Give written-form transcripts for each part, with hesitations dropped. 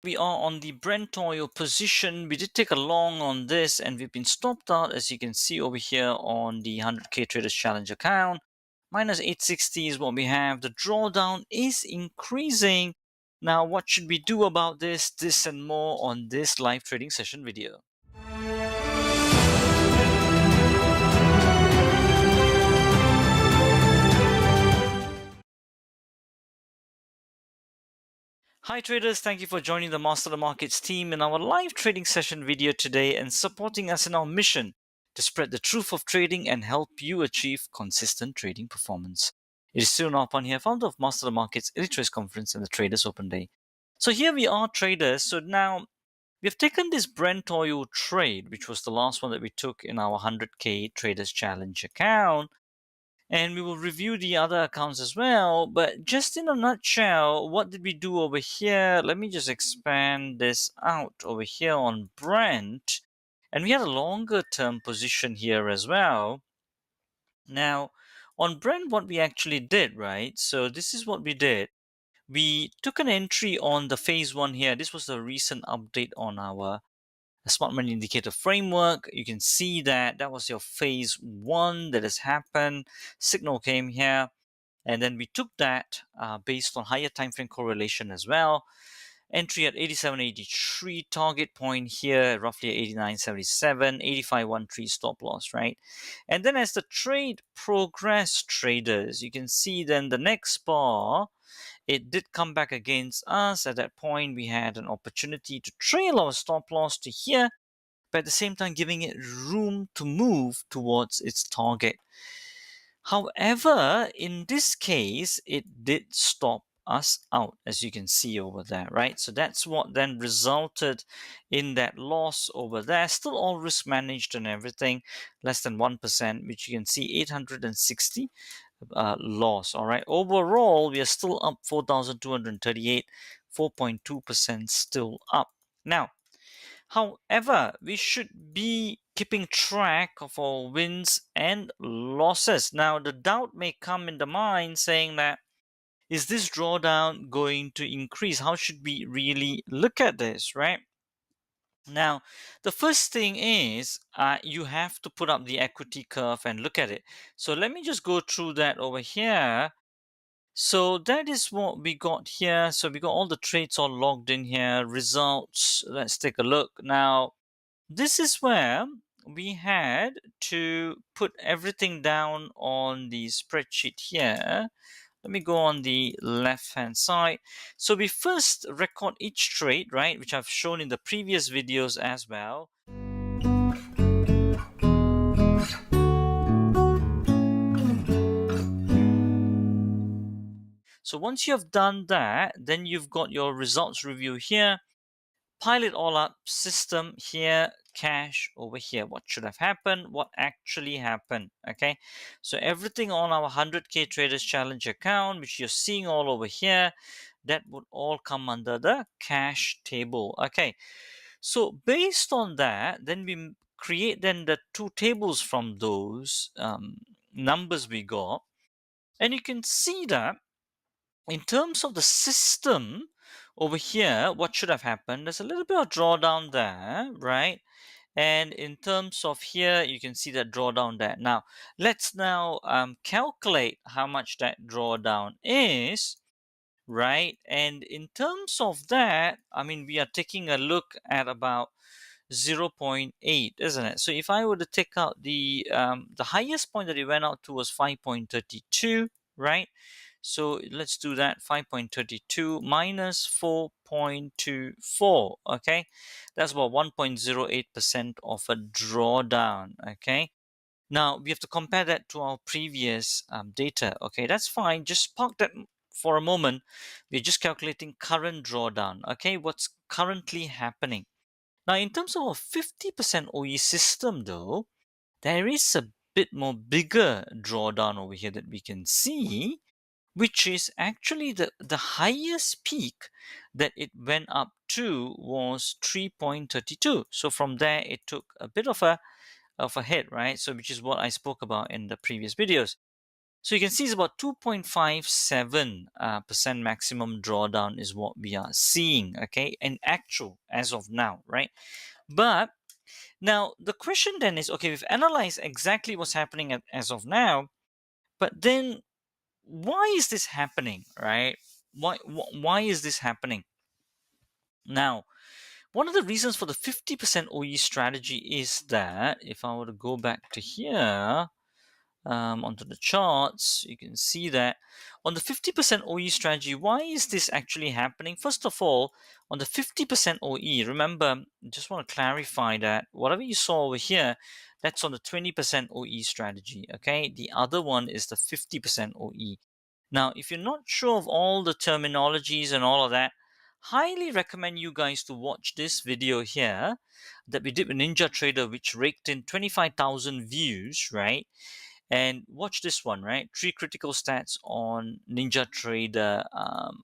We are on the Brent oil position. We did take a long on this and we've been stopped out, as you can see over here on the 100k traders challenge account. Minus 860 is what we have. The drawdown is increasing. Now, what should we do about this? This and more on this live trading session video. Hi traders, thank you for joining the Master the Markets team in our live trading session video today and supporting us in our mission to spread the truth of trading and help you achieve consistent trading performance. It is Stu Naupan here, founder of Master the Markets Elite Trades Conference and the Traders Open Day. So here we are traders. So now we've taken this Brent oil trade, which was the last one that we took in our 100k Traders Challenge account. And we will review the other accounts as well. But just in a nutshell, what did we do over here? Let me just expand this out over here on Brent. And we had a longer term position here as well. Now, on Brent, what we actually did, right? So this is what we did. We took an entry on the phase one here. This was the recent update on our smart money indicator framework. You can see that that was your phase one that has happened. Signal came here, and then we took that based on higher time frame correlation as well. Entry at 87.83, target point here roughly at 89.77, 85.13 stop loss, right? And then as the trade progressed, traders, you can see then the next bar, it did come back against us. At that point, we had an opportunity to trail our stop loss to here, but at the same time giving it room to move towards its target. However, in this case, it did stop us out, as you can see over there, right? So that's what then resulted in that loss over there. Still all risk managed and everything, less than 1%, which you can see 860 loss. All right. Overall, we are still up 4,238, 4.2% still up. Now, however, we should be keeping track of our wins and losses. Now, the doubt may come in the mind saying that, is this drawdown going to increase? How should we really look at this, right? Now, the first thing is you have to put up the equity curve and look at it. So let me just go through that over here. So that is what we got here. So we got all the trades all logged in here. Results, let's take a look. Now, this is where we had to put everything down on the spreadsheet here. Let me go on the left hand side. So we first record each trade, right, which I've shown in the previous videos as well. So once you have done that, then you've got your results review here. Pile it all up, system here, cash over here. What should have happened? What actually happened? Okay, so everything on our 100k traders challenge account, which you're seeing all over here, that would all come under the cash table. Okay, so based on that, then we create then the two tables from those numbers we got, and you can see that in terms of the system over here, what should have happened? There's a little bit of drawdown there, right? And in terms of here, you can see that drawdown there. Now, let's now calculate how much that drawdown is, right? And in terms of that, I mean, we are taking a look at about 0.8, isn't it? So if I were to take out the highest point that it went out to was 5.32, right? So let's do that. 5.32 minus 4.24. Okay, that's about 1.08% of a drawdown. Okay, now we have to compare that to our previous data. Okay, that's fine. Just park that for a moment. We're just calculating current drawdown. Okay, what's currently happening. Now, in terms of a 50% OE system, though, there is a bit more bigger drawdown over here that we can see, which is actually the highest peak that it went up to was 3.32. So from there, it took a bit of a hit, right? So which is what I spoke about in the previous videos. So you can see it's about 2.57% maximum drawdown is what we are seeing, okay, in actual as of now, right? But now the question then is, okay, we've analyzed exactly what's happening as of now, but then why is this happening, right? Why is this happening? Now, one of the reasons for the 50% OE strategy is that if I were to go back to here, onto the charts, you can see that on the 50% OE strategy, why is this actually happening? First of all, on the 50% OE, remember, just want to clarify that whatever you saw over here, that's on the 20% OE strategy, okay? The other one is the 50% OE. Now, if you're not sure of all the terminologies and all of that, highly recommend you guys to watch this video here that we did with Ninja Trader, which raked in 25,000 views, right? And watch this one, right? 3 critical stats on Ninja Trader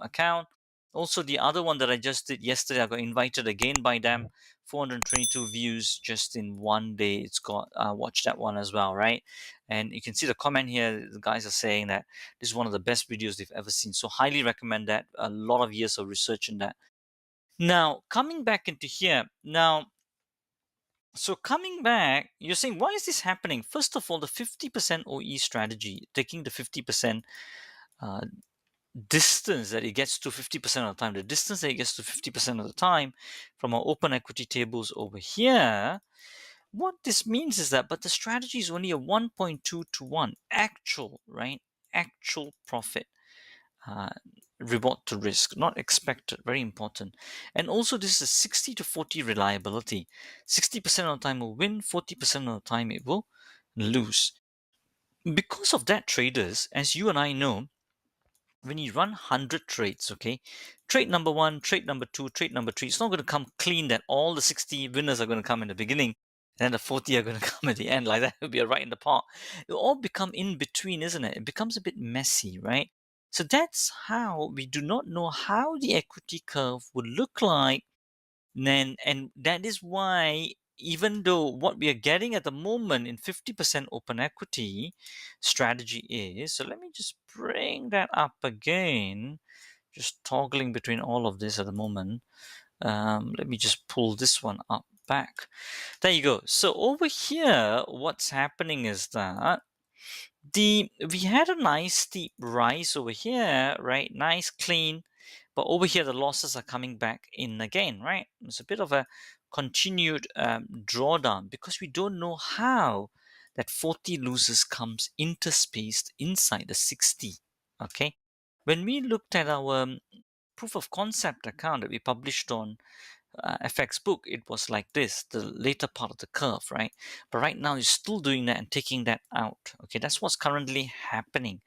account. Also, the other one that I just did yesterday, I got invited again by them. 422 views just in one day. It's got, watch that one as well, right? And you can see the comment here. The guys are saying that this is one of the best videos they've ever seen. So highly recommend that. A lot of years of research in that. Now, coming back into here. Now, so coming back, you're saying, why is this happening? First of all, the 50% OE strategy, taking the 50% uh, distance that it gets to 50% of the time, the distance that it gets to 50% of the time from our open equity tables over here, what this means is that, but the strategy is only a 1.2 to 1 actual, right? Actual profit. Uh, reward to risk, not expected, very important. And also this is 60 to 40 reliability. 60% of the time it will win, 40% of the time it will lose. Because of that, traders, as you and I know, when you run 100 trades, okay, trade number 1, trade number 2, trade number 3, it's not going to come clean that all the 60 winners are going to come in the beginning and then the 40 are going to come at the end like that. It will be a right in the park. It will all become in between, isn't it? It becomes a bit messy, right? So that's how we do not know how the equity curve would look like. And that is why, even though what we are getting at the moment in 50% open equity strategy is, so let me just bring that up again, just toggling between all of this at the moment. Let me just pull this one up back. There you go. So over here, what's happening is that we had a nice steep rise over here, right? Nice clean, but over here the losses are coming back in again, right? It's a bit of a continued drawdown because we don't know how that 40 losers comes interspaced inside the 60. Okay, when we looked at our proof of concept account that we published on FX book, it was like this, the later part of the curve, right? But right now it's still doing that and taking that out. Okay, that's what's currently happening.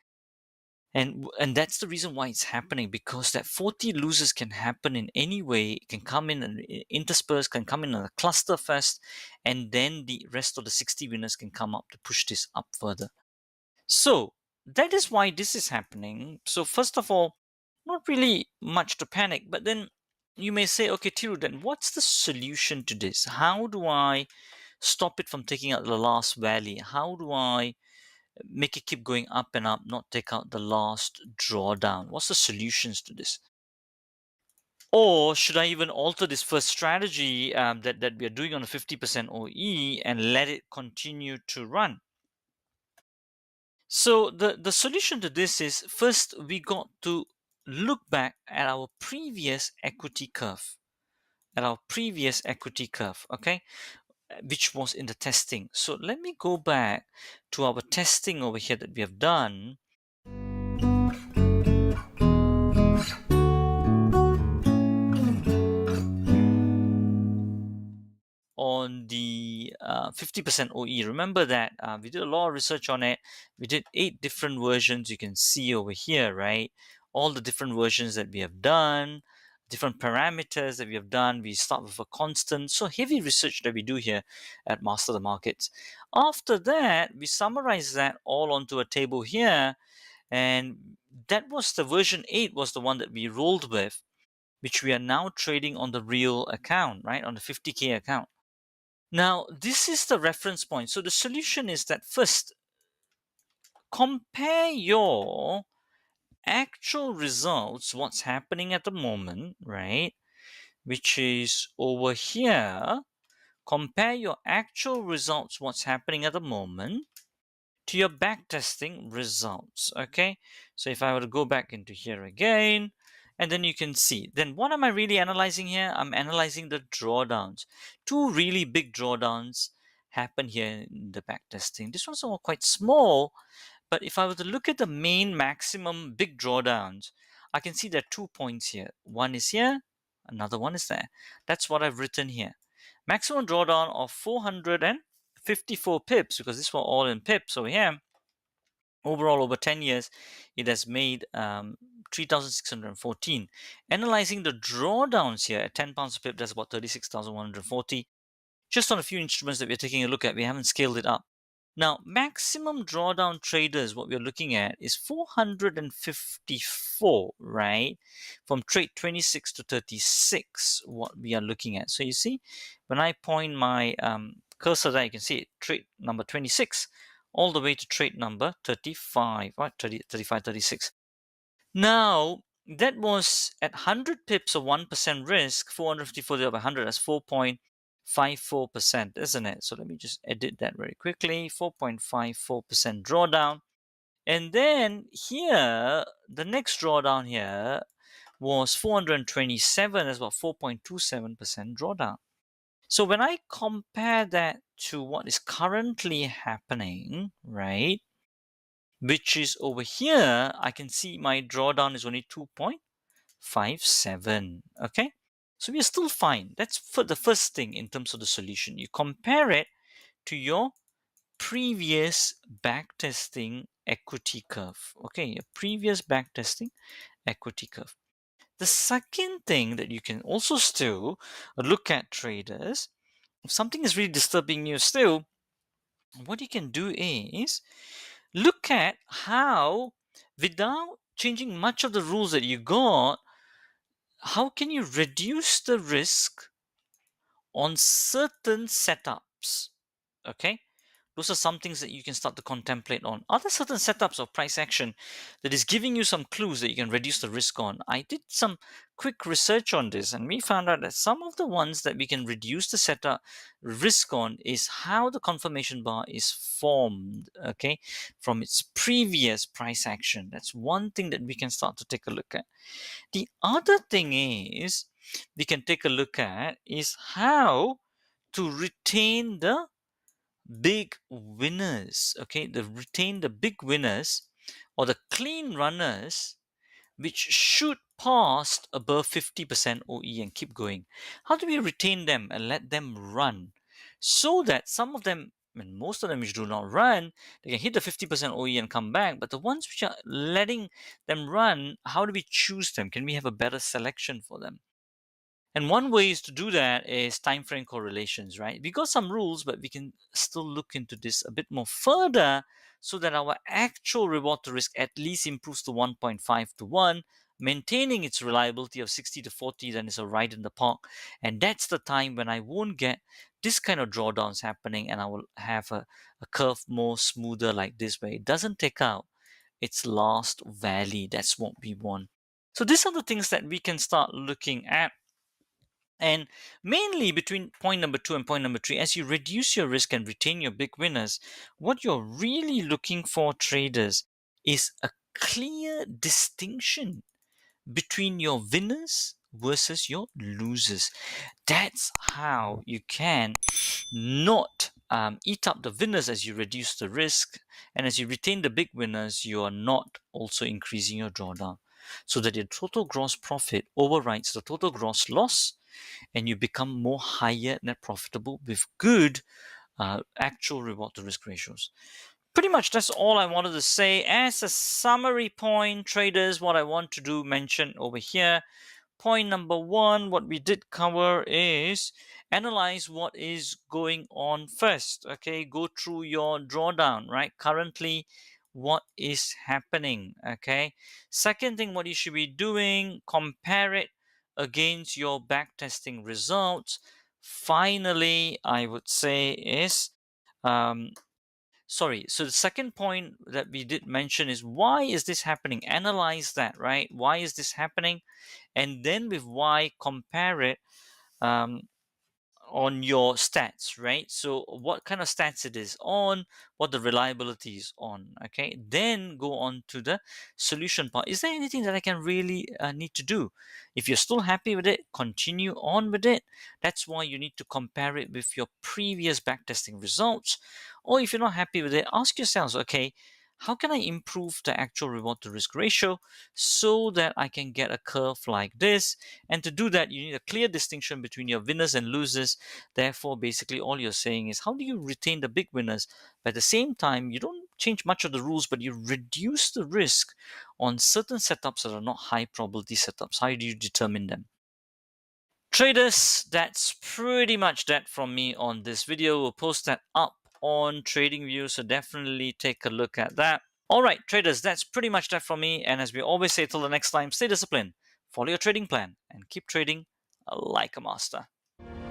And that's the reason why it's happening, because that 40 losers can happen in any way. It can come in and intersperse, can come in a cluster fest, and then the rest of the 60 winners can come up to push this up further. So that is why this is happening. So first of all, not really much to panic, but then you may say, okay, Tiru, then what's the solution to this? How do I stop it from taking out the last valley? How do I make it keep going up and up, not take out the last drawdown? What's the solutions to this? Or should I even alter this first strategy that we are doing on a 50% OE and let it continue to run? So the solution to this is, first we got to look back at our previous equity curve, okay, which was in the testing. So let me go back to our testing over here that we have done. On the 50% OE. Remember that we did a lot of research on it. We did 8 different versions. You can see over here, right? All the different versions that we have done, different parameters that we have done. We start with a constant. So heavy research that we do here at Master the Markets. After that, we summarize that all onto a table here. And that was the version 8 was the one that we rolled with, which we are now trading on the real account, right? On the 50K account. Now, this is the reference point. So the solution is that first, compare your actual results, what's happening at the moment, right? Which is over here. Compare your actual results, what's happening at the moment, to your backtesting results. Okay, so if I were to go back into here again, and then you can see, then what am I really analyzing here? I'm analyzing the drawdowns. Two really big drawdowns happen here in the backtesting. This one's all quite small, but if I were to look at the main maximum big drawdowns, I can see there are 2 points here. One is here, another one is there. That's what I've written here. Maximum drawdown of 454 pips, because these were all in pips over here. Overall, over 10 years, it has made 3,614. Analyzing the drawdowns here at 10 pounds a pip, that's about 36,140. Just on a few instruments that we're taking a look at, we haven't scaled it up. Now, maximum drawdown traders, what we're looking at is 454, right? From trade 26 to 36, what we are looking at. So you see, when I point my cursor there, you can see it, trade number 26, all the way to trade number 35, right? 35, 36. Now, that was at 100 pips of 1% risk, 454 divided by 100, that's 4.54%, isn't it? So let me just edit that very quickly. 4.54% drawdown. And then here, the next drawdown here was 427, that's about 4.27% drawdown. So when I compare that to what is currently happening, right, which is over here, I can see my drawdown is only 2.57. Okay, so we're still fine. That's for the first thing in terms of the solution. You compare it to your previous backtesting equity curve. Okay, your previous backtesting equity curve. The second thing that you can also still look at, traders, if something is really disturbing you still, what you can do is look at how, without changing much of the rules that you got, how can you reduce the risk on certain setups? Okay, those are some things that you can start to contemplate on. Are there certain setups of price action that is giving you some clues that you can reduce the risk on? I did some quick research on this, and we found out that some of the ones that we can reduce the setup risk on is how the confirmation bar is formed, okay, from its previous price action. That's one thing that we can start to take a look at. The other thing is we can take a look at is how to retain the big winners. Okay, retain the big winners or the clean runners which should pass above 50% OE and keep going. How do we retain them and let them run so that some of them, and most of them which do not run, they can hit the 50% OE and come back, but the ones which are letting them run, how do we choose them? Can we have a better selection for them? And one way is to do that is time frame correlations, right? We got some rules, but we can still look into this a bit more further so that our actual reward to risk at least improves to 1.5 to 1, maintaining its reliability of 60 to 40, then is a ride in the park. And that's the time when I won't get this kind of drawdowns happening and I will have a curve more smoother like this, where it doesn't take out its last valley. That's what we want. So these are the things that we can start looking at. And mainly between point number 2 and point number 3, as you reduce your risk and retain your big winners, what you're really looking for, traders, is a clear distinction between your winners versus your losers. That's how you can not eat up the winners as you reduce the risk, and as you retain the big winners, you are not also increasing your drawdown, so that your total gross profit overrides the total gross loss and you become more higher net profitable with good actual reward to risk ratios. Pretty much that's all I wanted to say. As a summary point, traders, what I want to do mention over here. Point number 1, what we did cover is analyze what is going on first. Okay, go through your drawdown, right? Currently, what is happening? Okay. Second thing, what you should be doing, compare it against your backtesting results. Finally, I would say is sorry, so the second point that we did mention is, why is this happening? Analyze that, right? Why is this happening? And then with why, compare it um, on your stats, right? So what kind of stats it is on, what the reliability is on, okay? Then go on to the solution part. Is there anything that I can really need to do? If you're still happy with it, continue on with it. That's why you need to compare it with your previous backtesting results. Or if you're not happy with it, ask yourselves, okay, how can I improve the actual reward to risk ratio so that I can get a curve like this? And to do that, you need a clear distinction between your winners and losers. Therefore, basically, all you're saying is, how do you retain the big winners? But at the same time, you don't change much of the rules, but you reduce the risk on certain setups that are not high probability setups. How do you determine them? Traders, that's pretty much that from me on this video. We'll post that up on TradingView, so definitely take a look at that. All right, traders, that's pretty much that from me. And as we always say, till the next time, stay disciplined, follow your trading plan, and keep trading like a master.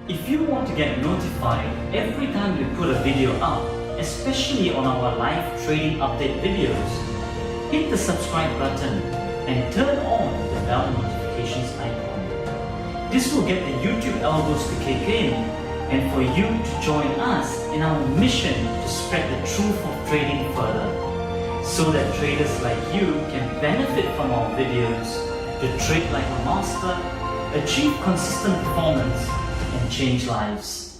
If you want to get notified every time we put a video up, especially on our live trading update videos, hit the subscribe button and turn on the bell notifications icon. This will get the YouTube algos to kick in and for you to join us in our mission to spread the truth of trading further, so that traders like you can benefit from our videos to trade like a master, achieve consistent performance, and change lives.